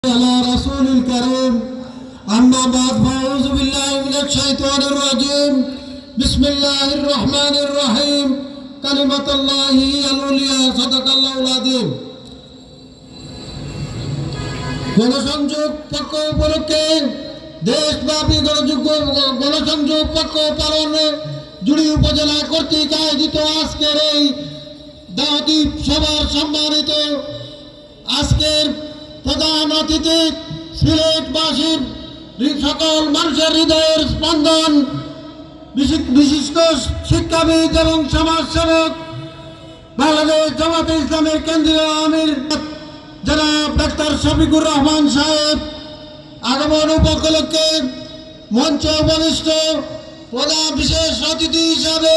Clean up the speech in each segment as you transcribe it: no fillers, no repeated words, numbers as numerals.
على رسول الكريم أما بعد فأعوذ بالله من الشيطان الرجيم بسم الله الرحمن الرحيم كلمة الله هي العليا صدق الله العظيم গণসংযোগ পক্ষ উপলক্ষে দেশব্যাপী গণসংযোগ পক্ষ পালনে জুড়ি উপজেলা কর্তৃক আয়োজিত আজকের এই দাওয়াতি সভার সম্মানিত আজকের প্রধান অতিথি সিলেটবাসীর সকল মানুষের হৃদয়ের স্পন্দন বিশিষ্ট শিক্ষাবিদ এবং সমাজসেবক বাংলাদেশ জামাতে ইসলামের কেন্দ্রীয় আমির জনাব ডাক্তার শফিকুর রহমান সাহেব আগমন উপলক্ষে মঞ্চে উপবিষ্ট প্রধান বিশেষ অতিথি হিসাবে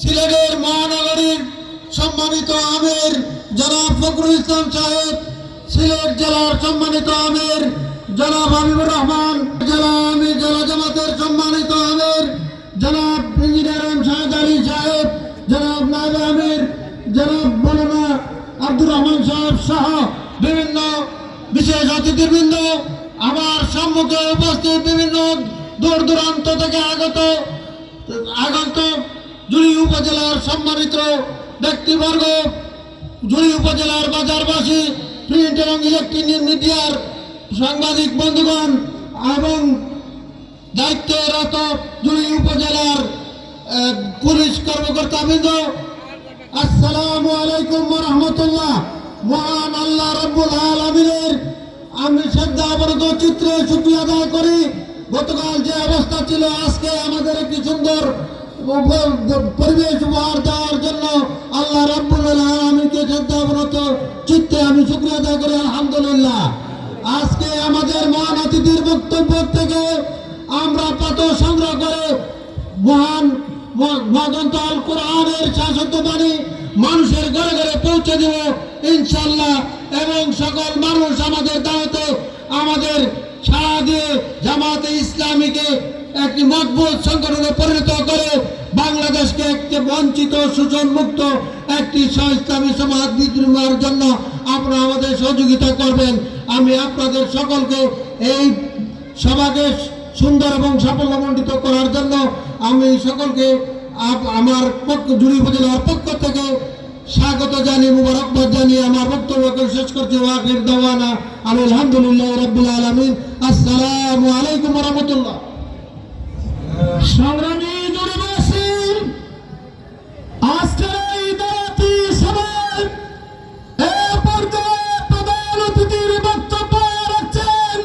সিলেটের মহানগরীর সম্মানিত আমির জনাব ফখরুল ইসলাম সাহেব, সিলেট জেলার সম্মানিত আমির জনাব হাবিবুর রহমান, জেলা জামাতের সম্মানিত আমির জনাব ইঞ্জিনিয়ার এম শাহেদ আলী সাহেব, জনাব নায়েব আমির জনাব মৌলানা আব্দুর রহমান সাহেব সহ বিভিন্ন বিশেষ অতিথিবৃন্দ, আমার সম্মুখে উপস্থিত বিভিন্ন দূর দূরান্ত থেকে আগত জুড়ি উপজেলার সম্মানিত ব্যক্তিবর্গ, জুড়ি উপজেলার বাজারবাসী, প্রিন্ট এবং ইলেকট্রনিক মিডিয়ার সাংবাদিক বন্ধুগণ এবং দায়িত্বরত জুড়ি উপজেলার পুলিশ কর্মকর্তাবৃন্দ, আসসালামু আলাইকুম ওয়া রাহমাতুল্লাহ। মহান আল্লাহ রাব্বুল আলামিনের আমি শ্রদ্ধা অবনত চিত্রে শুকরিয়া আদায় করি। গতকাল যে অবস্থা ছিল, আজকে আমাদের একটি সুন্দর পরিবেশ উপহার দেওয়ার জন্য আল্লাহ রাব্বুল আলামিনকে শ্রদ্ধা অবনত চিত্তে আমি শুকরিয়া আদায় করি, আলহামদুলিল্লাহ। আজকে আমাদের মহান অতিথির বক্তব্য থেকে আমরা পাথর সংগ্রহ করে মহান মহাগ্রন্থ আল কোরআনের শাশ্বত বাণী মানুষের ঘরে ঘরে পৌঁছে দেব ইনশাআল্লাহ। এবং সকল মানুষ আমাদের দাওয়াতে আমাদের সাড়া দিয়ে জামাতে ইসলামীকে একটি মজবুত সংগঠনে পরিণত করে বাংলাদেশকে একটি বঞ্চিত শোষণ মুক্ত একটি ইসলামী সমাজ নির্মাণের জন্য আপনারা আমাদের সহযোগিতা করবেন। আমি আপনাদের সকলকে এই সভাকে সুন্দর এবং সাফল্যমণ্ডিত করার জন্য আমি সকলকে আমার জুড়ি উপজেলার পক্ষ থেকে স্বাগত জানিয়ে মুবারকবাদ জানিয়ে আমার বক্তব্যকে শেষ করছি। ওয়াখির দাওয়ানা আলহামদুলিল্লাহ রাব্বিল আলামিন। আসসালামু আলাইকুম ওয়া রাহমাতুল্লাহ। সংগ্রামী জুড়িবাসী, আজকের এই দাওয়াতি সভায় এ পর্যায়ে প্রধান অতিথির বক্তব্য রাখছেন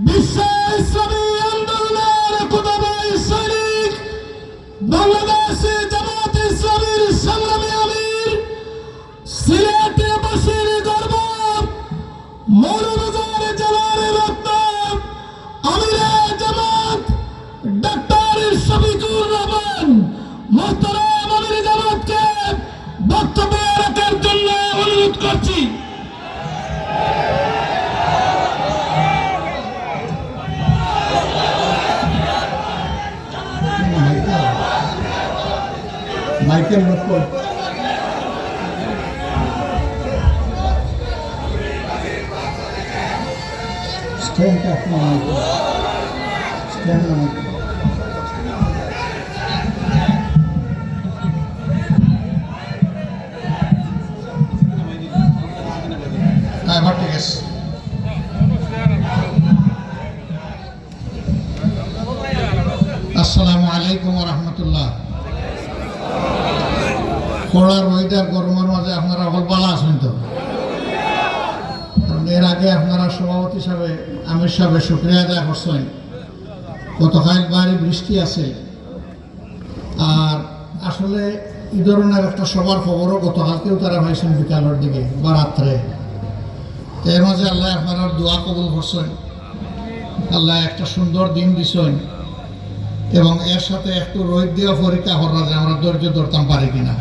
বিশ্ব ইসলামী আন্দোলনের খুদাবাই সৈনিক, বাংলাদেশ জামাত ইসলামীর সংগ্রামী আমির, সিলেটবাসীর গর্ব, মৌলভীবাজার জেলার রত্ন, আমিরে জামাত ডাক্তার শফিকুর রহমান মোহতারাম আমির জামাতকে বক্তব্য রাখার জন্য অনুরোধ করছি। মাইকেল মতলব stand up Michael stand Michael এবার ঠিক আছে। আসসালামু আলাইকুম ওয়া রাহমাতুল্লাহ। খোলার ওয়েদার গরমের মাঝে আপনারা হল বালা আছেন তো? কারণ এর আগে আপনারা সভাপতি হিসাবে আমির সাহেব শুক্রিয়া আদায় করছেন। গতকাল বাইরে বৃষ্টি আছে, আর আসলে এই ধরনের একটা সবার খবরও গতকালকেও তারা পাইছেন বিকালের দিকে বা রাত্রে। এর মাঝে আল্লাহ আপনারা দোয়া কবুল করছেন, আল্লাহ একটা সুন্দর দিন দিছেন এবং এর সাথে একটু রোদ দেওয়া পরীক্ষা করা যে আমরা ধৈর্য ধরতাম পারি কিনা।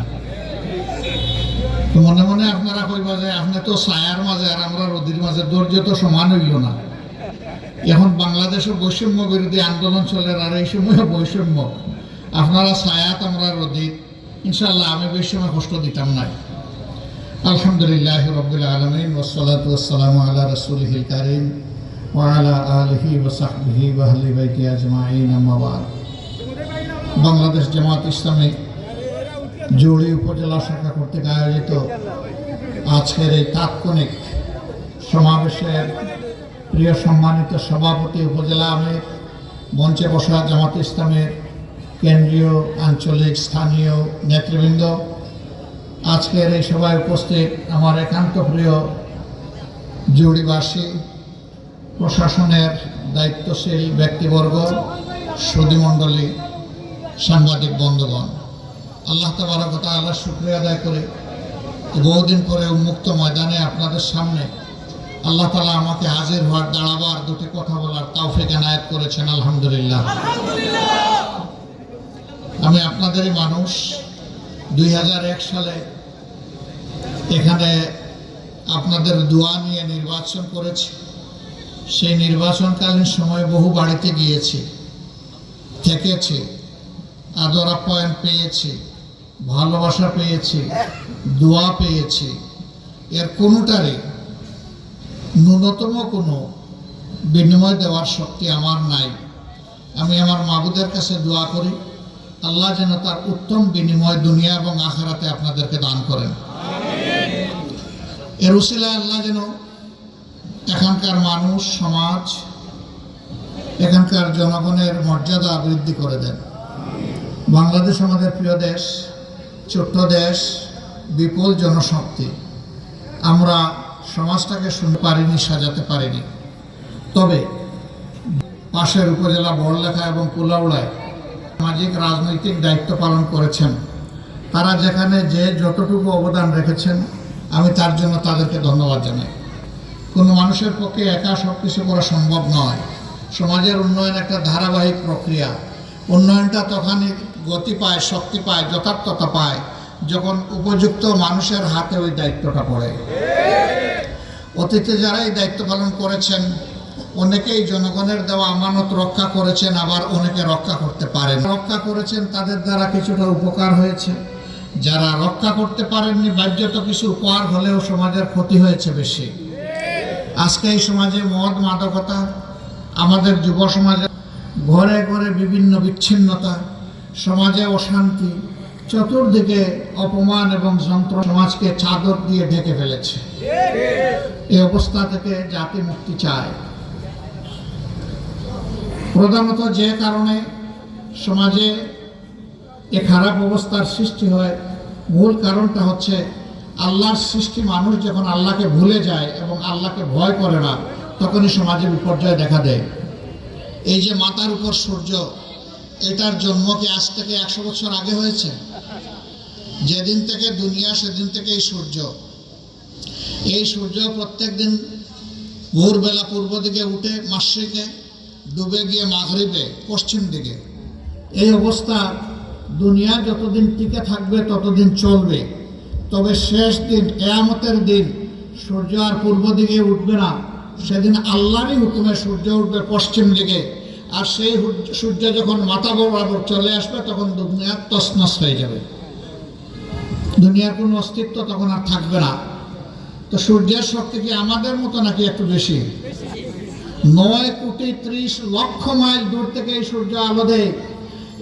তো মনে মনে আপনারা কইবা যে আপনি তো ছায়ার মাঝে আর আমরা রোদের মাঝে, ধৈর্য তো সমান হইল না। এখন বাংলাদেশের বৈষম্য বিরোধী আন্দোলন চলে, আর এই সময় বৈষম্য, আপনারা ছায়াত আমরা রোদিত, ইনশাল্লাহ আমি বেশ সময় কষ্ট দিতাম না। আলহামদুলিল্লাহি রাব্বিল আলামিন ওয়াসসালাতু ওয়াসসালামু আলা রাসূলিহিল কারীম ওয়া আলা আলিহি ওয়া সাহবিহি ওয়া আহলি বাইতি আজমাইন, আম্মা বা'দ। বাংলাদেশ জামাত ইসলামী জুড়ি উপজেলা শাখা কর্তৃক আয়োজিত আজকের এই তাৎক্ষণিক সমাবেশের প্রিয় সম্মানিত সভাপতি, উপজেলা আমির, মঞ্চে বসা জামাত ইসলামের কেন্দ্রীয়, আঞ্চলিক, স্থানীয় নেতৃবৃন্দ, আজকের এই সভায় উপস্থিত আমার একান্ত প্রিয় জুড়িবাসী, প্রশাসনের দায়িত্বশীল ব্যক্তিবর্গ, সুধীমণ্ডলী, সাংবাদিক বন্ধুগণ, আল্লাহ তাবারক ওয়া তাআলার শুকরিয়া আদায় করে বহুদিন পরে উন্মুক্ত ময়দানে আপনাদের সামনে আল্লাহ তাআলা আমাকে হাজির হওয়ার, দাঁড়াবার, দুটি কথা বলার তৌফিক এনায়েত করেছেন। আলহামদুলিল্লাহ। আমি আপনাদেরই মানুষ। 2001 সালে এখানে আপনাদের দোয়া নিয়ে নির্বাচন করেছি। সেই নির্বাচনকালীন সময় বহু বাড়িতে গিয়েছি, থেকেছি, আদর আপ্যায়ন পেয়েছি, ভালোবাসা পেয়েছি, দোয়া পেয়েছি। এর কোনোটারই ন্যূনতম কোনো বিনিময় দেওয়ার শক্তি আমার নাই। আমি আমার মাবুদের কাছে দোয়া করি, আল্লাহ যেন তার উত্তম বিনিময় দুনিয়া এবং আখিরাতে আপনাদেরকে দান করেন। এর উসিলায় আল্লাহ যেন এখানকার মানুষ, সমাজ, এখানকার জনগণের মর্যাদা বৃদ্ধি করে দেন। বাংলাদেশ আমাদের প্রিয় দেশ, ছোট্ট দেশ, বিপুল জনশক্তি। আমরা সমাজটাকে শুনতে পারিনি, সাজাতে পারিনি। তবে পাশের উপজেলা বড়লেখা এবং কুলাউড়ায় সামাজিক রাজনৈতিক দায়িত্ব পালন করেছেন। তারা যেখানে যে যতটুকু অবদান রেখেছেন, আমি তার জন্য তাদেরকে ধন্যবাদ জানাই। কোনো মানুষের পক্ষে একা সব কিছু করা সম্ভব নয়। সমাজের উন্নয়ন একটা ধারাবাহিক প্রক্রিয়া। উন্নয়নটা তখনই গতি পায়, শক্তি পায়, যথার্থতা পায় যখন উপযুক্ত মানুষের হাতে ওই দায়িত্বটা পড়ে। অতীতে যারা এই দায়িত্ব পালন করেছেন, অনেকেই জনগণের দেওয়া আমানত রক্ষা করেছেন, আবার অনেকে রক্ষা করতে পারেন। রক্ষা করেছেন, তাদের দ্বারা কিছুটা উপকার হয়েছে। যারা রক্ষা করতে পারেননি, বাহ্যত কিছু উপহার হলেও সমাজের ক্ষতি হয়েছে বেশি। আজকে এই সমাজে মদ, মাদকতা, আমাদের যুব সমাজে ঘরে ঘরে বিভিন্ন বিচ্ছিন্নতা, সমাজে অশান্তি, চতুর্দিকে অপমান এবং যন্ত্রণা সমাজকে চাদর দিয়ে ঢেকে ফেলেছে। এই অবস্থা থেকে জাতি মুক্তি চায়। প্রধানত যে কারণে সমাজে এ খারাপ অবস্থার সৃষ্টি হয়, মূল কারণটা হচ্ছে আল্লাহর সৃষ্টি মানুষ যখন আল্লাহকে ভুলে যায় এবং আল্লাহকে ভয় করে না, তখনই সমাজে বিপর্যয় দেখা দেয়। এই যে মাথার উপর সূর্য, এটার জন্ম কি আজ থেকে 100 বছর আগে হয়েছে? যেদিন থেকে দুনিয়া, সেদিন থেকে এই সূর্য প্রত্যেক দিন ভোরবেলা পূর্ব দিকে উঠে মাশরিকে, ডুবে গিয়ে মাগরিবে পশ্চিম দিকে। এই অবস্থা দুনিয়া যতদিন টিকে থাকবে ততদিন চলবে। তবে শেষ দিন, কিয়ামতের দিন, সূর্য আর পূর্ব দিকে উঠবে না। সেদিন আল্লাহরই হুকুমে সূর্য উঠবে পশ্চিম দিকে। আর সেই সূর্য যখন মাথা বরাবর চলে আসবে, তখন দুনিয়া তছনছ হয়ে যাবে। দুনিয়ার কোনো অস্তিত্ব তখন আর থাকবে না। তো সূর্যের শক্তি কি আমাদের মতো নাকি একটু বেশি? 9,30,00,000 মাইল দূর থেকে এই সূর্য আলো দেয়।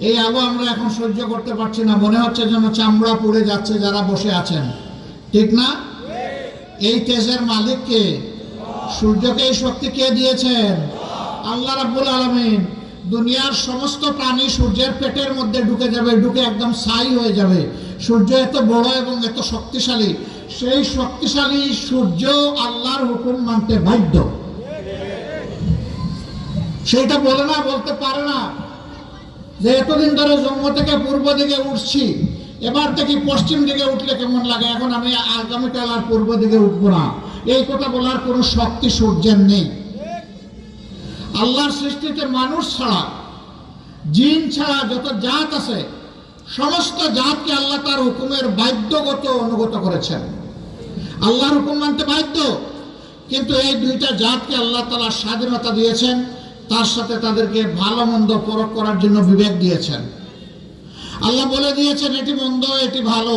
এই আলো আমরা এখন সহ্য করতে পারছি না। মনে হচ্ছে যেন চামড়া পুড়ে যাচ্ছে যারা বসে আছেন, ঠিক না? এই তেজের মালিক কে? সূর্যকে এই শক্তি কে দিয়েছেন? আল্লাহ রাব্বুল আলামিন। দুনিয়ার সমস্ত প্রাণী সূর্যের পেটের মধ্যে ঢুকে যাবে, ঢুকে একদম ছাই হয়ে যাবে। সূর্য এত বড় এবং এত শক্তিশালী, সেই শক্তিশালী সূর্য আল্লাহর হুকুম মানতে বাধ্য। সেইটা বলে না, বলতে পারে না যে এতদিন ধরে জম্মু থেকে পূর্ব দিকে উঠছি, এবার থেকে পশ্চিম দিকে উঠলে কেমন লাগে, এখন আমি আগামীকাল আর পূর্ব দিকে উঠবো না। এই কথা বলার কোনো শক্তি সূর্যের নেই। আল্লাহর সৃষ্টিতে মানুষ ছাড়া, জিন ছাড়া যত জাত আছে, সমস্ত জাতকে আল্লাহ তার হুকুমের বাধ্যগত অনুগত করেছেন। আল্লাহর হুকুম মানতে বাধ্য। কিন্তু এই দুইটা জাতকে আল্লাহ তাআলা স্বাধীনতা দিয়েছেন, তার সাথে তাদেরকে ভালো মন্দ পরখ করার জন্য বিবেক দিয়েছেন। আল্লাহ বলে দিয়েছেন এটি মন্দ, এটি ভালো।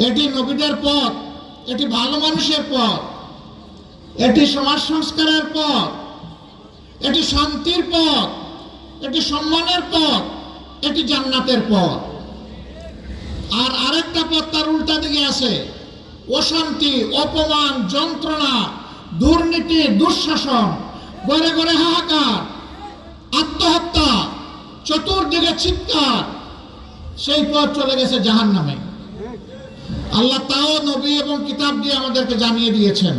এটি নবীদের পথ, এটি ভালো মানুষের পথ, এটি সমাজ সংস্কারের পথ, এটি শান্তির পথ, এটি সম্মানের পথ, এটি জান্নাতের পথ। আর আরেকটা পথ তার উল্টা দিকে আছে, অশান্তি, অপমান, যন্ত্রণা, দুর্নীতি, দুঃশাসন, ঘরে ঘরে হাহাকার, আত্মহত্যা, চতুর্দিকে চিৎকার। সেই পথ চলে গেছে জাহান্নামে। আল্লাহ তাও নবী এবং কিতাব দিয়ে আমাদেরকে জানিয়ে দিয়েছেন,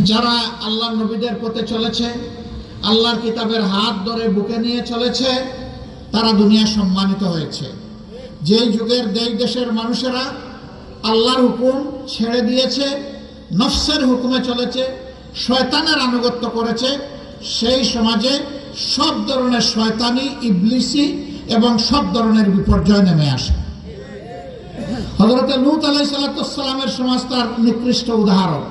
যারা আল্লাহর নবীদের পথে চলেছে, আল্লাহর কিতাবের হাত ধরে বুকে নিয়ে চলেছে, তারা দুনিয়া সম্মানিত হয়েছে। যেই যুগের দেশের মানুষেরা আল্লাহর হুকুম ছেড়ে দিয়েছে, নফসের হুকুমে চলেছে, শয়তানের আনুগত্য করেছে, সেই সমাজে সব ধরনের শয়তানি, ইবলিসি এবং সব ধরনের বিপর্যয় নেমে আসে। হযরত লূত আলাইহিস সালামের সমাজ তার নিকৃষ্ট উদাহরণ।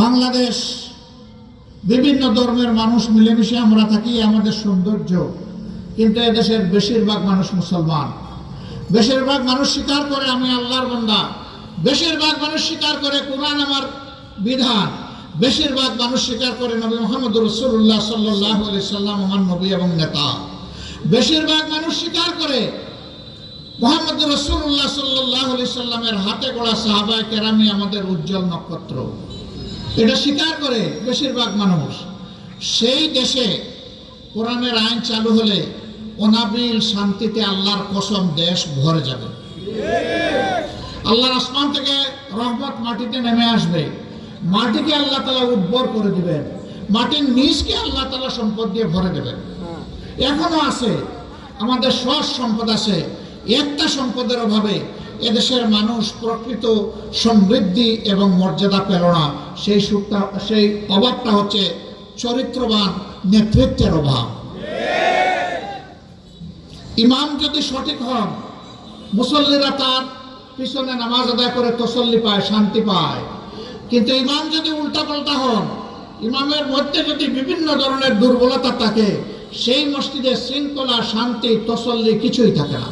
বাংলাদেশ, বিভিন্ন ধর্মের মানুষ মিলেমিশে আমরা থাকি, আমাদের সৌন্দর্য। কিন্তু এদেশের বেশিরভাগ মানুষ মুসলমান। বেশিরভাগ মানুষ স্বীকার করে আমি আল্লাহর বান্দা, বেশিরভাগ মানুষ স্বীকার করে কোরআন আমার বিধান, বেশিরভাগ মানুষ স্বীকার করে নবী মুহাম্মদ রাসূলুল্লাহ সাল্লাল্লাহু আলাইহি সাল্লাম আমার নবী এবং নেতা। বেশিরভাগ মানুষ স্বীকার করে মুহাম্মদ রাসূলুল্লাহ সাল্লাল্লাহু আলাইহি সাল্লামের হাতে গড়া সাহাবায়ে কেরামই আমাদের উজ্জ্বল নক্ষত্র। এটা স্বীকার করে বেশিরভাগ মানুষ। সেই দেশে কোরআনের আইন চালু হলে অনাবিল শান্তিতে আল্লাহর কসম দেশ ভরে যাবে। আল্লাহর আসমান থেকে রহমত মাটিতে নেমে আসবে, মাটিকে আল্লাহ তাআলা উর্বর করে দিবেন, মাটির নিচকে আল্লাহ তাআলা সম্পদ দিয়ে ভরে দেবেন। এখনো আছে, আমাদের সব সম্পদ আছে, একটা সম্পদের অভাবে এদেশের মানুষ প্রকৃত সমৃদ্ধি এবং মর্যাদা পেল না। সেই অভাবটা হচ্ছে চরিত্রবান নেতৃত্বের অভাব। ইমাম যদি সঠিক হন, মুসল্লিরা তার পিছনে নামাজ আদায় করে তসল্লি পায়, শান্তি পায়। কিন্তু ইমাম যদি উল্টাপাল্টা হন, ইমামের মধ্যে যদি বিভিন্ন ধরনের দুর্বলতা থাকে, সেই মসজিদে শৃঙ্খলা, শান্তি, তসল্লি কিছুই থাকে না।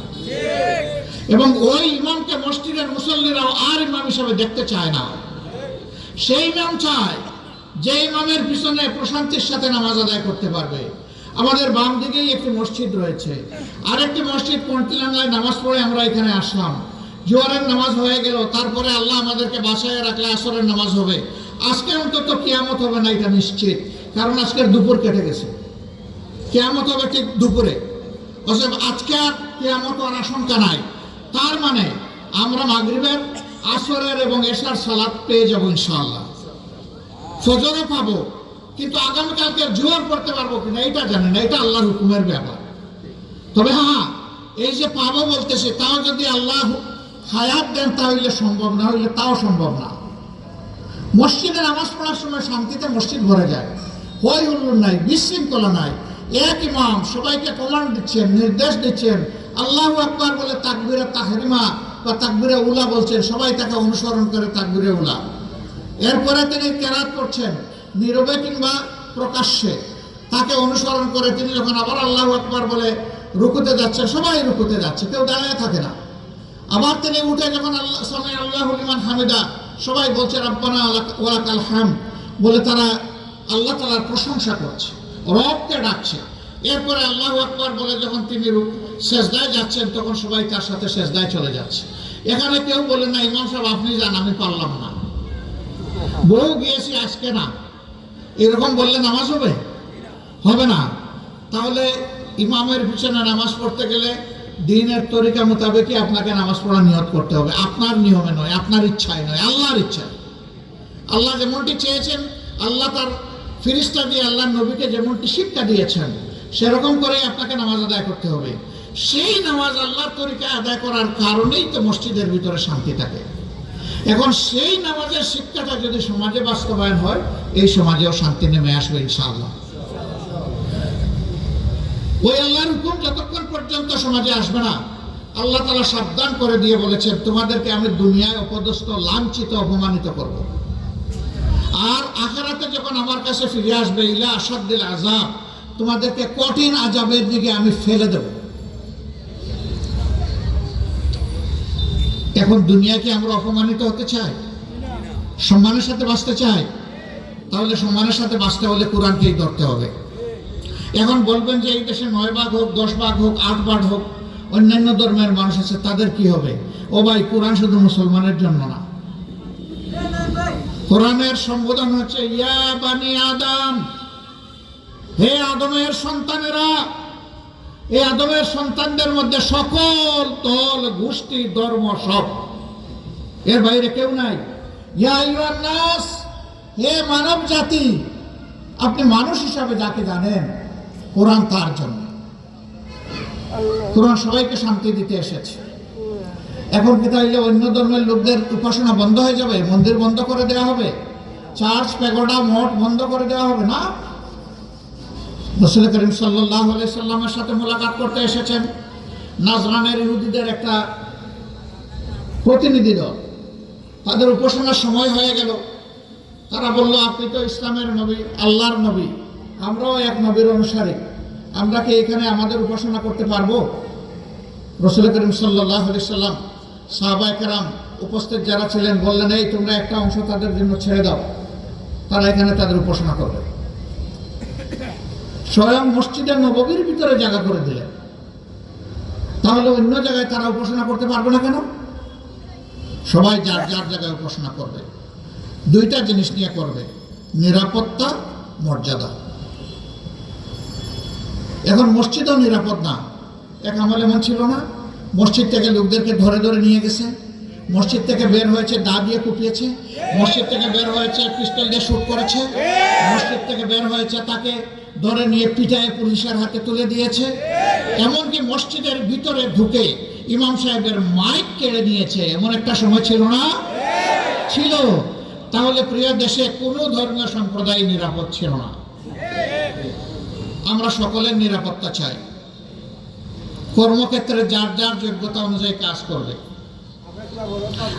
এবং ওই ইমামকে মসজিদের মুসল্লিরাও আর ইমাম হিসাবে দেখতে চায় না। সেই ইমাম চায় যে ইমামের পিছনে প্রশান্তির সাথে নামাজ আদায় করতে পারবে। আমাদের বাম দিকেই একটি মসজিদ রয়েছে, আরেকটি মসজিদ কন্টিলাঙ্গায় নামাজ পড়ে আমরা এখানে আসলাম। জোহরের নামাজ হয়ে গেল, তারপরে আল্লাহ আমাদেরকে বাসায় রাখলে আসরের নামাজ হবে। আজকে অন্তত কিয়ামত হবে না, এটা নিশ্চিত, কারণ আজকের দুপুর কেটে গেছে। কিয়ামত হবে ঠিক দুপুরে, অতএব আজকে আর কিয়ামত হওয়ার আশঙ্কা নাই। তার মানে আমরা মাগরিবের, আসরের এবং এশার সালাত পেয়ে যাব ইনশাআল্লাহ, ফজরও পাবো। কিন্তু আগামীকালকে জোহর পড়তে পারবো কিনা এটা জানি না, এটা আল্লাহর হুকুমের ব্যাপার। তবে হ্যাঁ, এই যে পাবো বলতেছে, তাও যদি আল্লাহ হায়াত দেন তাহলে সম্ভব, না হইলে তাও সম্ভব না। মসজিদে নামাজ পড়ার সময় শান্তিতে মসজিদ ভরে যায়, হই হুল্লোড় নাই, বিশৃঙ্খলা নাই। এক ইমাম সবাইকে কমান্ড দিচ্ছেন, নির্দেশ দিচ্ছেন, আল্লাহু আকবার বলে তাকবীরে তাহরিমা বা তাকবীরে উলা বলছেন, সবাই তাকে অনুসরণ করে তাকবীরে উলা। এরপরে তিনি কেরাত করছেন, নীরবে কিংবা প্রকাশ্যে, তাকে অনুসরণ করে তিনি যখন আবার আল্লাহু আকবার বলে রুকুতে যাচ্ছেন, সবাই রুকুতে যাচ্ছে, কেউ দাঁড়ায় থাকে না। আবার তিনি উঠে যখন আল্লাহ সামি আল্লাহু লিমান হামিদা, সবাই বলছে রাব্বানা ওয়া লাকাল হামদ বলে তারা আল্লাহ তাআলার প্রশংসা করছে, রবকে ডাকছে। এরপরে আল্লাহু আকবার বলে যখন তিনি সেজদায় যাচ্ছেন, তখন সবাই তার সাথে সেজদায় চলে যাচ্ছে। এখানে কেউ বলে না ইমাম সাহেব আপনি যান, আমি পারলাম না, বউ গিয়েছি আজকে না, এরকম বললে নামাজ হবে? হবে না। তাহলে ইমামের পিছনে নামাজ পড়তে গেলে দ্বীনের তরিকা মোতাবেকই আপনাকে নামাজ পড়া নিয়ত করতে হবে, আপনার নিয়মে নয়, আপনার ইচ্ছায় নয়, আল্লাহর ইচ্ছায়। আল্লাহ যেমনটি চেয়েছেন, আল্লাহ তার ফেরেশতা দিয়ে আল্লাহর নবীকে যেমনটি শিক্ষা দিয়েছেন, সেরকম করে আপনাকে নামাজ আদায় করতে হবে। সেই নামাজ আল্লাহর তরিকায় আদায় করার কারণেই তো মসজিদের ভিতরে শান্তি থাকে। এখন সেই নামাজের শিক্ষাটা যদি সমাজে বাস্তবায়ন হয়, এই সমাজেও শান্তি নেমে আসবে ইনশাআল্লাহ। ওই আল্লাহর হুকুম যতক্ষণ পর্যন্ত সমাজে আসবে না, আল্লাহ তাআলা সাবধান করে দিয়ে বলেছেন, তোমাদেরকে আমি দুনিয়ায় অপদস্থ, লাঞ্ছিত, অপমানিত করব, আর আখিরাতে যখন আমার কাছে ফিরে আসবে, ইলা আসাদ্দিল আযাব, তোমাদেরকে কঠিন আযাবের দিকে আমি ফেলে দেব। এখন দুনিয়াকে আমরা অপমানিত হতে চাই, সম্মানের সাথে বাঁচতে চাই? তাহলে সম্মানের সাথে বাঁচতে হলে কোরআনকেই ধরতে হবে। এখন বলবেন যে এই দেশে 9 ভাগ হোক, 10 ভাগ হোক, 8 ভাগ হোক, অন্যান্য ধর্মের মানুষ আছে, তাদের কি হবে? ও ভাই, কোরআন শুধু মুসলমানের জন্য না। কোরআনের সম্বোধন হচ্ছে ইয়া বানি আদম, হে আদমের সন্তানেরা। এই আদমের সন্তানদের মধ্যে সকল দল, গোষ্ঠী, ধর্ম সব, এর বাইরে কেউ নাই। ইয়া আইয়ুহান নাস, হে মানব জাতি, আপনি মানুষ হিসাবে যাকে জানেন, কোরআন তার জন্য। কোরআন সবাইকে শান্তি দিতে এসেছে। এখন কি তাহলে অন্য ধর্মের লোকদের উপাসনা বন্ধ হয়ে যাবে? মন্দির বন্ধ করে দেওয়া হবে? চার্চ, প্যাগোডা, মঠ বন্ধ করে দেওয়া হবে? না। রাসূল করিম সাল্লাল্লাহু আলাইহি সাল্লামের সাথে মোলাকাত করতে এসেছেন নাজরানের ইহুদিদের একটা প্রতিনিধি দল। তাদের উপাসনার সময় হয়ে গেল। তারা বলল, আপনি তো ইসলামের নবী, আল্লাহর নবী, আমরাও এক নবীর অনুসারী, আমরা কি এখানে আমাদের উপাসনা করতে পারবো? রাসূল করিম সাল্লাল্লাহু আলাইহি সাল্লাম, সাহাবায়ে কেরাম, উপস্থিত যারা ছিলেন বললেন, এই তোমরা একটা অংশ তাদের জন্য ছেড়ে দাও, তারা এখানে তাদের উপাসনা করবে। স্বয়ং মসজিদে নববীর ভিতরে জায়গা করে দিলেন। তাহলে অন্য জায়গায় তারা উপাসনা করতে পারবে না কেন? সবাই যার যার জায়গায় উপাসনা করবে। দুইটা জিনিস নিয়ে করবে, নিরাপত্তা, মর্যাদা। এখন মসজিদও নিরাপদ না। এক আমল এমন ছিল না, মসজিদ থেকে লোকদেরকে ধরে ধরে নিয়ে গেছে, মসজিদ থেকে বের হয়েছে দা দিয়ে কুপিয়েছে, মসজিদ থেকে বের হয়েছে পিস্তল দিয়ে শুট করেছে, মসজিদ থেকে বের হয়েছে তাকে ধরে নিয়ে পিটায়ে পুলিশের হাতে তুলে দিয়েছে, এমনকি মসজিদের ভিতরে ঢুকে ইমাম সাহেবের মাইক কেড়ে নিয়েছে। এমন একটা সময় ছিল না? ছিল। তাহলে প্রিয় দেশে কোনো ধর্মীয় সম্প্রদায় নিরাপদ ছিল না। আমরা সকলের নিরাপত্তা চাই। কর্মক্ষেত্রে যার যার যোগ্যতা অনুযায়ী কাজ করবে।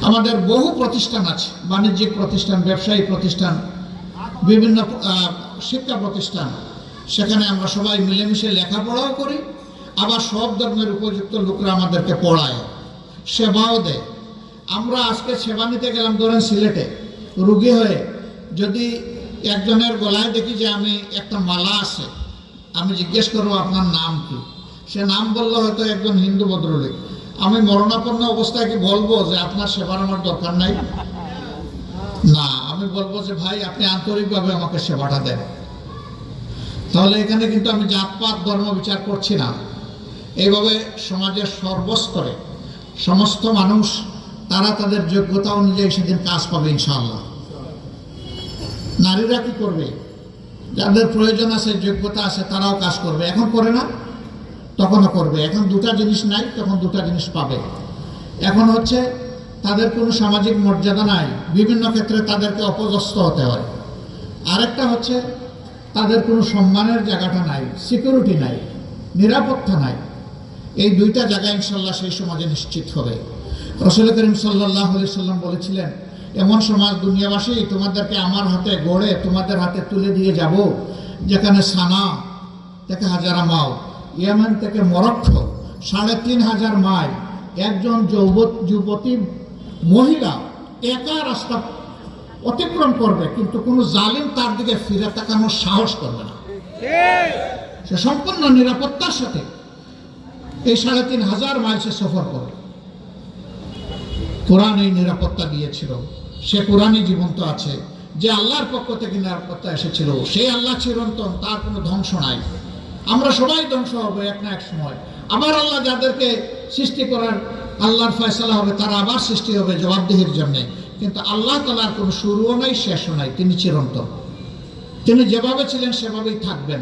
আমাদের বহু প্রতিষ্ঠান আছে, বাণিজ্যিক প্রতিষ্ঠান, ব্যবসায়ী প্রতিষ্ঠান, বিভিন্ন শিক্ষা প্রতিষ্ঠান। সেখানে আমরা সবাই মিলেমিশে লেখাপড়াও করি, আবার সব ধর্মের উপযুক্ত লোকরা আমাদেরকে পড়ায়, সেবাও দেয়। আমরা আজকে সেবা নিতে গেলাম, ধরেন সিলেটে রুগী হয়ে, যদি একজনের গলায় দেখি যে আমি একটা মালা আছে, আমি জিজ্ঞেস করবো আপনার নাম কি? সে নাম বললো হয়তো একজন হিন্দু ভদ্রলোক। আমি মরণাপন্ন অবস্থায় কি বলবো যে আপনার সেবার আমার দরকার নাই? না, আমি বলবো যে ভাই আপনি আন্তরিকভাবে আমাকে সেবাটা দেন। তাহলে এখানে কিন্তু আমি জাতপাত ধর্ম বিচার করছি না। এইভাবে সমাজের সর্বস্তরে সমস্ত মানুষ তারা তাদের যোগ্যতা অনুযায়ী সেদিন কাজ পাবে ইনশাআল্লাহ। নারীরা কি করবে? যাদের প্রয়োজন আছে, যোগ্যতা আছে, তারাও কাজ করবে। এখন করে না? তখনও করবে। এখন দুটা জিনিস নাই, তখন দুটা জিনিস পাবে। এখন হচ্ছে তাদের কোনো সামাজিক মর্যাদা নাই, বিভিন্ন ক্ষেত্রে তাদেরকে অপদস্থ হতে হয়। আরেকটা হচ্ছে তাদের কোনো সম্মানের জায়গাটা নাই, সিকিউরিটি নাই, নিরাপত্তা নাই। এই দুইটা জায়গা ইনশাল্লাহ সেই সমাজে নিশ্চিত হবে। রাসূল করিম সাল্লাল্লাহু আলাইহি সাল্লাম বলেছিলেন, এমন সমাজ দুনিয়াবাসী তোমাদেরকে আমার হাতে গড়ে তোমাদের হাতে তুলে দিয়ে যাব, যেখানে সানা থেকে হাজারা মাও, ইয়েমেন থেকে মরক্কো 3500 মাইল একজন যুবতী মহিলা একা রাস্তা অতিক্রম করবে, কিন্তু কোনো জালিম তার দিকে ফিরে তাকানোর সাহস করবে না। সে সম্পূর্ণ নিরাপত্তার সাথে এই 3500 মাইল সে সফর করবে। কোরআন এই নিরাপত্তা দিয়েছিল। সে কোরআনই জীবন্ত আছে। যে আল্লাহর পক্ষ থেকে নিরাপত্তা এসেছিল, সেই আল্লাহ চিরন্তন, তার কোনো ধ্বংস নাই। আমরা সবাই ধ্বংস হবে এক না এক সময়। আবার আল্লাহ যাদেরকে সৃষ্টি করার আল্লাহর ফয়সালা হবে, তারা আবার সৃষ্টি হবে জবাবদিহির জন্যে। কিন্তু আল্লাহ তাআলার কোনো শুরুও নাই, শেষও নাই, তিনি চিরন্তন। তিনি যেভাবে ছিলেন সেভাবেই থাকবেন।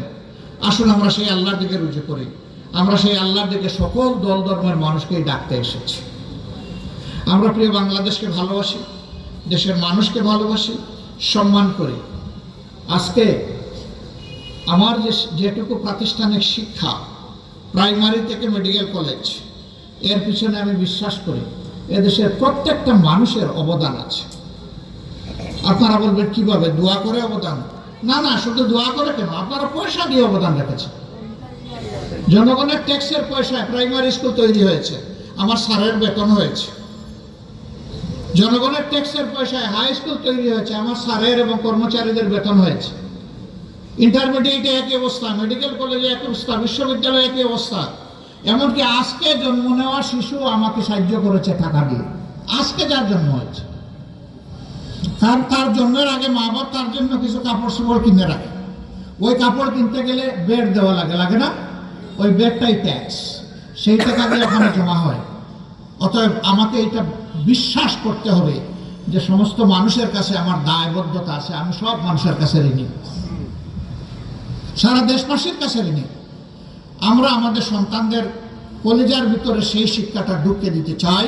আসুন আমরা সেই আল্লাহর দিকে রুজু করি। আমরা সেই আল্লাহর দিকে সকল দল ধর্মের মানুষকেই ডাকতে এসেছি। আমরা প্রিয় বাংলাদেশকে ভালোবাসি, দেশের মানুষকে ভালোবাসি, সম্মান করি। আজকে আমার যেটুকু প্রাতিষ্ঠানিক শিক্ষা, প্রাইমারি থেকে মেডিকেল কলেজ, এর পিছনে আমি বিশ্বাস করি এদেশের প্রত্যেকটা মানুষের অবদান আছে। আপনারা বলবেন কিভাবে? দোয়া করে অবদান? না না, শুধু দোয়া করে কেন, আপনারা পয়সা দিয়ে অবদান রেখেছেন। জনগণের ট্যাক্সের পয়সায় প্রাইমারি স্কুল তৈরি হয়েছে, আমার স্যারের বেতন হয়েছে। জনগণের ট্যাক্সের পয়সায় হাই স্কুল তৈরি হয়েছে, আমার স্যারের এবং কর্মচারীদের বেতন হয়েছে। ইন্টারমিডিয়েটে একই অবস্থা, মেডিকেল কলেজে একই অবস্থা, বিশ্ববিদ্যালয়ে একই অবস্থা। এমনকি আজকে জন্ম নেওয়া শিশু আমাকে সাহায্য করেছে টাকা দিয়ে, আজকে যার জন্ম হয়েছে। কারণ তার জন্মের আগে মা বাপ তার জন্য কিছু কাপড় চোপড় কিনে রাখে, ওই কাপড় কিনতে গেলে বেড দেওয়া লাগে, লাগে না? ওই বেডটাই ট্যাক্স, সেই টাকা দিয়ে ওখানে জমা হয়। অতএব আমাকে এটা বিশ্বাস করতে হবে যে সমস্ত মানুষের কাছে আমার দায়বদ্ধতা আছে, আমি সব মানুষের কাছে ঋণী, সারা দেশবাসীর কাছে ঋণী। আমরা আমাদের সন্তানদের কলেজের ভিতরে সেই শিক্ষাটা ঢুকিয়ে দিতে চাই,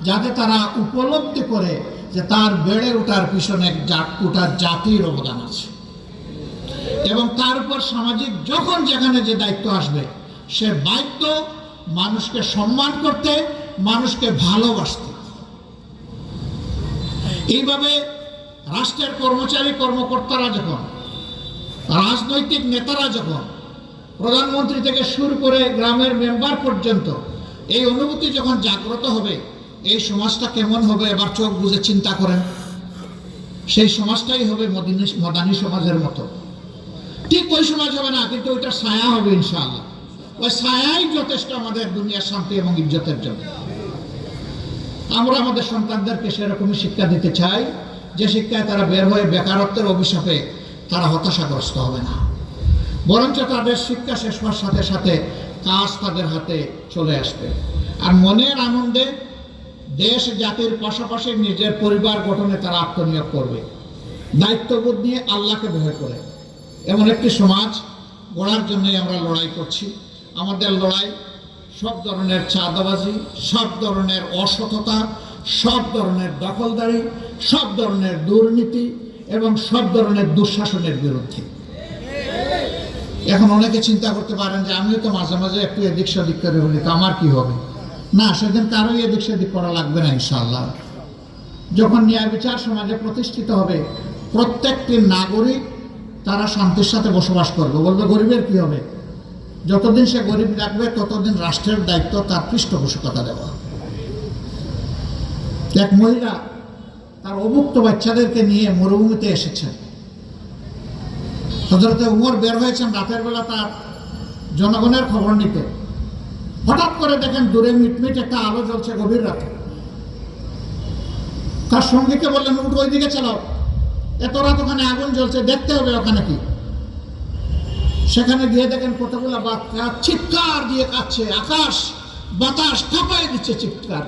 যাতে তারা উপলব্ধি করে যে তার বেড়ে ওঠার পিছনে গোটা জাতির অবদান আছে, এবং তার উপর সামাজিক যখন যেখানে যে দায়িত্ব আসবে সে বাধ্য মানুষকে সম্মান করতে, মানুষকে ভালোবাসতে। এইভাবে রাষ্ট্রের কর্মচারী কর্মকর্তারা যখন, রাজনৈতিক নেতারা যখন, প্রধানমন্ত্রী থেকে শুরু করে গ্রামের মেম্বার পর্যন্ত এই অনুভূতি যখন জাগ্রত হবে, এই সমাজটা কেমন হবে এবার চোখ বুঝে চিন্তা করেন। সেই সমাজটাই হবে মদানী সমাজের মতো। ঠিক ওই সমাজ হবে না, কিন্তু ওইটা ছায়া হবে ইনশাআল্লাহ। ওই ছায়াই যথেষ্ট আমাদের দুনিয়ার শান্তি এবং ইজ্জতের জন্য। আমরা আমাদের সন্তানদেরকে সেরকমই শিক্ষা দিতে চাই, যে শিক্ষায় তারা বের হয়ে বেকারত্বের অভিশাপে তারা হতাশাগ্রস্ত হবে না, বরঞ্চ তাদের শিক্ষা শেষ হওয়ার সাথে সাথে কাজ তাদের হাতে চলে আসবে। আর মনের আনন্দে দেশ জাতির পাশাপাশি নিজের পরিবার গঠনে তারা আত্মনিয়োগ করবে, দায়িত্ববোধ নিয়ে, আল্লাহকে ভয় করে। এমন একটি সমাজ গড়ার জন্যই আমরা লড়াই করছি। আমাদের লড়াই সব ধরনের চাঁদাবাজি, সব ধরনের অসততা, সব ধরনের দখলদারি, সব ধরনের দুর্নীতি এবং সব ধরনের দুঃশাসনের বিরুদ্ধে। এখন অনেকে চিন্তা করতে পারেন যে আমিও তো মাঝে মাঝে একটু এদিক সেদিক করে বলি, তো আমার কি হবে? না, সেদিন কারোই এদিক সেদিক করা লাগবে না ইনশাআল্লাহ। যখন ন্যায় বিচার সমাজে প্রতিষ্ঠিত হবে, প্রত্যেকটি নাগরিক তারা শান্তির সাথে বসবাস করবে। বলবে গরিবের কি হবে? যতদিন সে গরিব রাখবে ততদিন রাষ্ট্রের দায়িত্ব তার পৃষ্ঠপোষকতা দেওয়া। এক মহিলা তার অভুক্ত বাচ্চাদেরকে নিয়ে মরুভূমিতে এসেছেন। হযরতে উমর বের হয়েছেন রাতের বেলা তার জনগণের খবর নিতে। হঠাৎ করে দেখেন দূরে মিটমিট একটা আলো জ্বলছে গভীর রাতে। তার সঙ্গীকে বললেন, উঠ ওইদিকে চালাও, এত রাত ওখানে আগুন জ্বলছে, দেখতে হবে ওখানে কি। সেখানে গিয়ে দেখেন কতগুলো বাচ্চা চিৎকার দিয়ে কাঁদছে, আকাশ বাতাস কাঁপাই দিচ্ছে চিৎকার।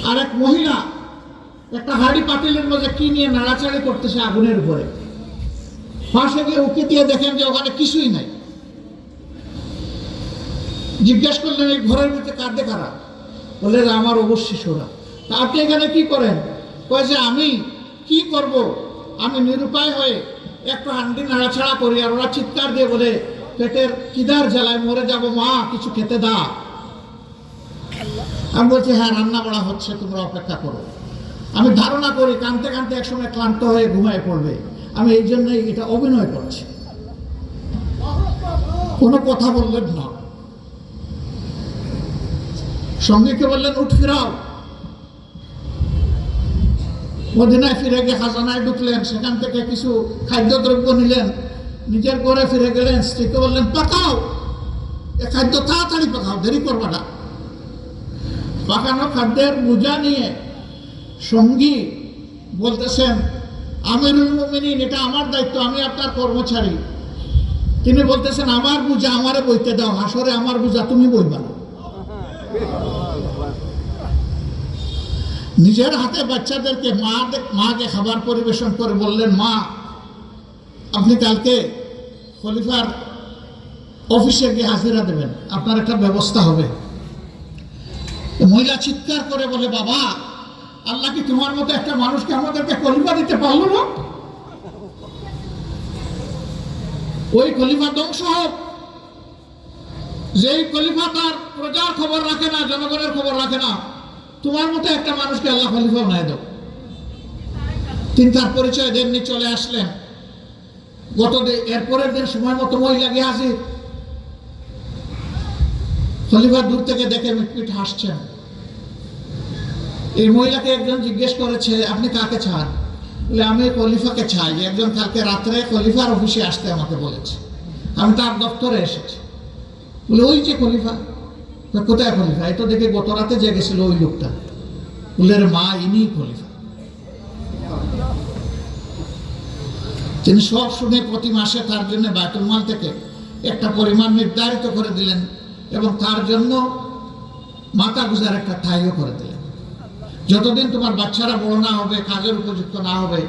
আর এক মহিলা একটা হাঁড়ি পাতিলের মধ্যে কি নিয়ে নাড়াচাড়ি করতেছে আগুনের উপরে। পাশে গিয়ে উকি দিয়ে দেখেন যে ওখানে কিছুই নাই। জিজ্ঞেস করলেন, এই ঘরের ভিতরে কাঁদে কারা? বললেন, আমার অবশ্য শিশুরা। তা আপনি এখানে কি করেন? কয়ে যে আমি কি করব, আমি নিরুপায় হয়ে একটু হান্ডি নাড়াছাড়া করি, আর ওরা চিৎকার দিয়ে বলে পেটের কিদার জ্বালায় মরে যাব, মা কিছু খেতে দা। আমি বলছি, হ্যাঁ রান্না বাড়া হচ্ছে, তোমরা অপেক্ষা করো। আমি ধারণা করি কাঁদতে কাঁদতে একসময় ক্লান্ত হয়ে ঘুমায় পড়বে, আমি এই জন্যই এটা অভিনয় করছি। কোনো কথা বললেন না। সঙ্গীকে বললেন, উঠ ফিরাও। মদিনায় ফিরে গিয়ে খাজানায় ঢুকলেন, সেখান থেকে কিছু খাদ্যদ্রব্য নিলেন, নিজের ঘরে ফিরে গেলেন। স্ত্রীকে বললেন, পাকাও, এ খাদ্য তাড়াতাড়ি পাকাও, দেরি করবা না। পাকানো খাদ্যের বোঝা নিয়ে সঙ্গী বলতেছেন, আমিরুল মুমিনিন, এটা আমার দায়িত্ব, আমি আপনার কর্মচারী। তিনি বলতেছেন, আমার বোঝা আমারে বইতে দাও, হাসরে আমার বোঝা তুমি বইবা না। নিজের হাতে বাচ্চাদেরকে মাকে খাবার পরিবেশন করে বললেন, মা আপনি কালকে খলিফার অফিসে গিয়ে হাজিরা দেবেন, আপনার একটা ব্যবস্থা হবে। মহিলা চিৎকার করে বলে, বাবা আল্লাহ কি তোমার মতো একটা মানুষকে আমাদেরকে খলিফা দিতে পারলো না? ওই খলিফা ধ্বংস হোক, যেই খলিফা তার প্রজার খবর রাখে না, জনগণের খবর রাখে না, তোমার মতো একটা মানুষকে আল্লাহ খলিফা বানায় দাও। তিনি তার পরিচয় দেননি, চলে আসলেন। এরপরের দিন সময় মতো মহিলা গিয়ে হাজির। খলিফা দূর থেকে দেখে মিটমিট হাসছেন। এই মহিলাকে একজন জিজ্ঞেস করেছে, আপনি কাকে চান? বলে, আমি খলিফাকে চাই। একজন কালকে রাত্রে খলিফার অফিসে আসতে আমাকে বলেছে, আমি তার দপ্তরে এসেছি। বলে, ওই যে খলিফা? কোথায় খলিফা? এই তো দেখে গত রাতে যে গেছিল ওই লোকটা। বলে, মা, ইনি খলিফা। তিনি সব শুনে প্রতি মাসে তার জন্য বায়তুল মাল থেকে একটা পরিমাণ নির্ধারিত করে দিলেন এবং তার জন্য মাথা গুজার একটা ঠাইও করে দিলেন। যতদিন তোমার বাচ্চারা বড় না হবে, কাজের উপযুক্ত না হবে,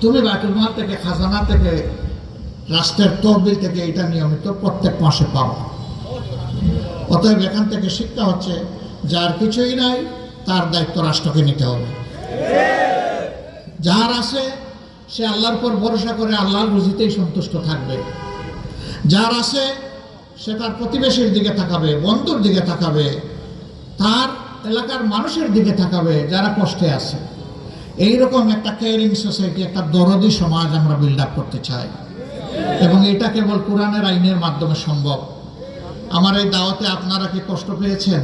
তুমি বায়তুল মাল থেকে, খাজানা থেকে, রাষ্ট্রের তহবিল থেকে এটা নিয়মিত প্রত্যেক মাসে পাও। অতএব এখান থেকে শিক্ষা হচ্ছে, যার কিছুই নাই তার দায়িত্ব রাষ্ট্রকে নিতে হবে। যার আছে সে আল্লাহর উপর ভরসা করে আল্লাহর রুজিতেই সন্তুষ্ট থাকবে। যার আছে সে তার প্রতিবেশীর দিকে তাকাবে, বন্ধুর দিকে তাকাবে, তার এলাকার মানুষের দিকে তাকাবে যারা কষ্টে আছে। এইরকম একটা কেয়ারিং সোসাইটি, একটা দরদি সমাজ আমরা বিল্ড আপ করতে চাই এবং এটা কেবল কোরআনের আইনের মাধ্যমে সম্ভব। আমার এই দাওয়াতে আপনারা কি কষ্ট পেয়েছেন?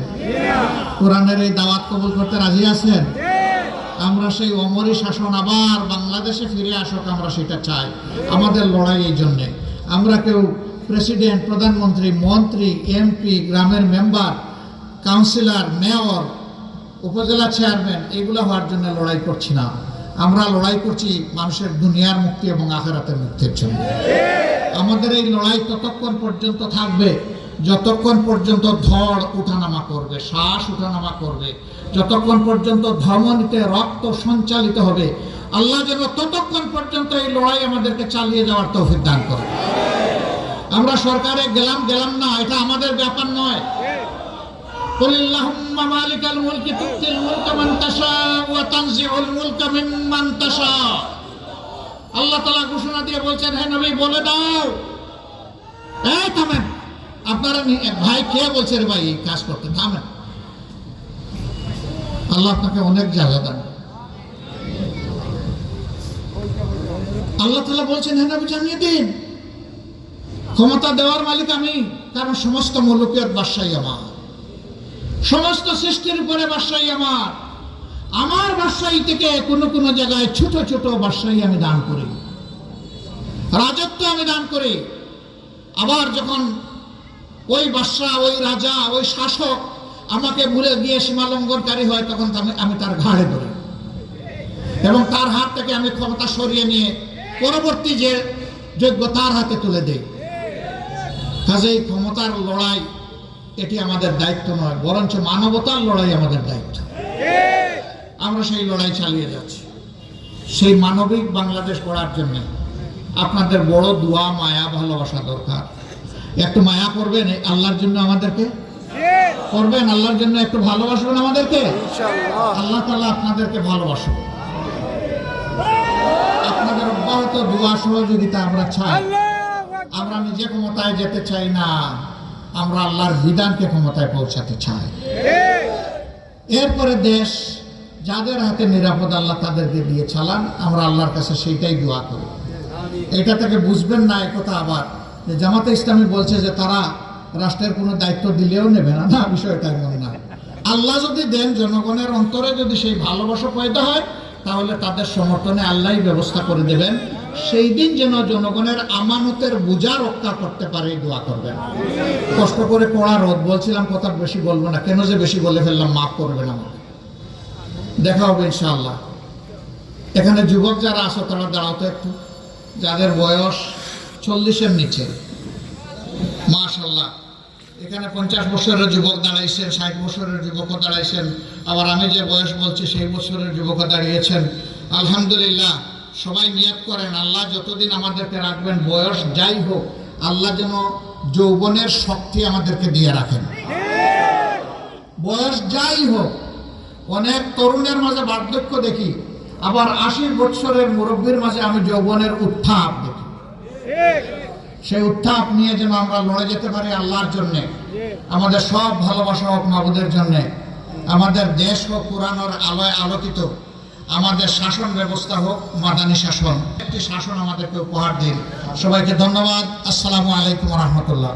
কোরআনের এই দাওয়াত কবুল করতে রাজি আছেন? আমরা সেই অমরি শাসন আবার বাংলাদেশে ফিরে আসুক, আমরা সেটা চাই। আমাদের লড়াই এই জন্যে। আমরা কেউ প্রেসিডেন্ট, প্রধানমন্ত্রী, মন্ত্রী, এমপি, গ্রামের মেম্বার, কাউন্সিলর, মেয়র, উপজেলা চেয়ারম্যান এগুলো হওয়ার জন্য লড়াই করছি না। আমরা লড়াই করছি মানুষের দুনিয়ার মুক্তি এবং আখিরাতের মুক্তির জন্য। আমাদের এই লড়াই ততক্ষণ পর্যন্ত থাকবে যতক্ষণ পর্যন্ত ধড় উঠানামা করবে, শ্বাস উঠানামা করবে, যতক্ষণ পর্যন্ত ধমনীতে রক্ত সঞ্চালিত হবে। আল্লাহ যেন ততক্ষণ পর্যন্ত এই লড়াই আমাদেরকে চালিয়ে যাওয়ার তৌফিক দান করে। আমরা সরকারে গেলাম না, এটা আমাদের ব্যাপার নয়। কুলিল্লাহুম্মা মালিকাল মুলকি তুতিল মুলকা মান তাশা ওয়া তানজিউল মুলকা মিম্মান তাশা। আল্লাহ তাআলা ঘোষণা দিয়ে বলছেন, হে নবী বলে দাও। এই থামেন, আপনারা ভাই কে বলছে রে ভাই এই কাজ করতে? থামেন, আল্লাহ আপনাকে অনেক জায়গা দেন। আল্লাহ তাআলা বলছেন, হে নবী জানিয়ে দিন, ক্ষমতা দেওয়ার মালিক আমি, কারণ সমস্ত মলুকিয়ত বাদশাহী আমার, সমস্ত সৃষ্টির উপরে বাদশাহী আমার। আমার বাদশাহী থেকে কোনো জায়গায় ছোট ছোট বাদশাহী আমি দান করি, রাজত্ব আমি দান করি। আবার যখন ওই বাদশাহ, ওই রাজা, ওই শাসক আমাকে ভুলে গিয়ে সীমালঙ্ঘনকারী হয়, তখন আমি তার ঘাড়ে ধরি এবং তার হাত থেকে আমি ক্ষমতা সরিয়ে নিয়ে পরবর্তী যে যোগ্য তার হাতে তুলে দেই। কাজেই ক্ষমতার লড়াই এটি আমাদের দায়িত্ব নয়, বরঞ্চ মানবতার লড়াই আমাদের দায়িত্ব। আমরা সেই লড়াই চালিয়ে যাচ্ছি। সেই মানবিক বাংলাদেশ গড়ার জন্য আপনাদের বড় দোয়া, মায়া, ভালোবাসা দরকার। একটু মায়া করবেন আল্লাহর জন্য, আমাদেরকে করবেন আল্লাহর জন্য, একটু ভালোবাসবেন আমাদেরকে। আল্লাহ তাআলা আপনাদেরকে ভালোবাসবেন। আপনাদের অব্যাহত দোয়া সহযোগিতা আমরা চাই। আমরা নিজে ক্ষমতায় যেতে চাই না, আমরা আল্লাহর বিধানকে ক্ষমতায় পৌঁছাতে চাই। এরপরে দেশ যাদের হাতে নিরাপদ আল্লাহ তাদেরকে দিয়ে চালান, আমরা আল্লাহর কাছে সেইটাই দোয়া করি। এটা থেকে বুঝবেন না একথা আবার যে জামাতে ইসলামী বলছে যে তারা রাষ্ট্রের কোনো দায়িত্ব দিলেও নেবে না, না, বিষয়টা এমন না। আল্লাহ যদি দেন, জনগণের অন্তরে যদি সেই ভালোবাসা পয়দা হয়, তাহলে তাদের সমর্থনে আল্লাহই ব্যবস্থা করে দেবেন। সেই দিন যেন জনগণের আমানতের বোঝা রক্ষা করতে পারে, দোয়া করবেন। কষ্ট করে পড়া রোদ, বলছিলাম কথা বেশি বলবো না, কেন যে বেশি বলে ফেললাম, মাফ করবেন আমাকে। দেখা হবে ইনশাআল্লাহ। এখানে যুবক যারা আছো তারা দাঁড়াও তো একটু, যাদের বয়স 40-এর নিচে। মাশাআল্লাহ, এখানে 50 বছরের যুবক দাঁড়াইছেন, 60 বছরের যুবকও দাঁড়াইছেন, আবার আমি যে বয়স বলছি সেই বছরের যুবকও দাঁড়িয়েছেন। আলহামদুলিল্লাহ, সবাই নিয়ত করেন আল্লাহ যতদিন আমাদেরকে রাখবেন, বয়স যাই হোক, আল্লাহ যেন যৌবনের শক্তি আমাদেরকে দিয়ে রাখেন। বয়স যাই হোক, অনেক তরুণের মাঝে বার্ধক্য দেখি, আবার 80 বছরের মুরব্বীর মাঝে আমি যৌবনের উত্থাপ দেখি। সেই উত্থাপ নিয়ে যেন আমরা লড়ে যেতে পারি আল্লাহর জন্যে। আমাদের সব ভালোবাসা হোক মাবুদের জন্যে, আমাদের দেশ হোক কোরআনের আলোয় আলোকিত, আমাদের শাসন ব্যবস্থা হোক মাদানী শাসন। একটি শাসন আমাদেরকে উপহার দিন। সবাইকে ধন্যবাদ। আসসালামু আলাইকুম ওয়া রাহমাতুল্লাহ।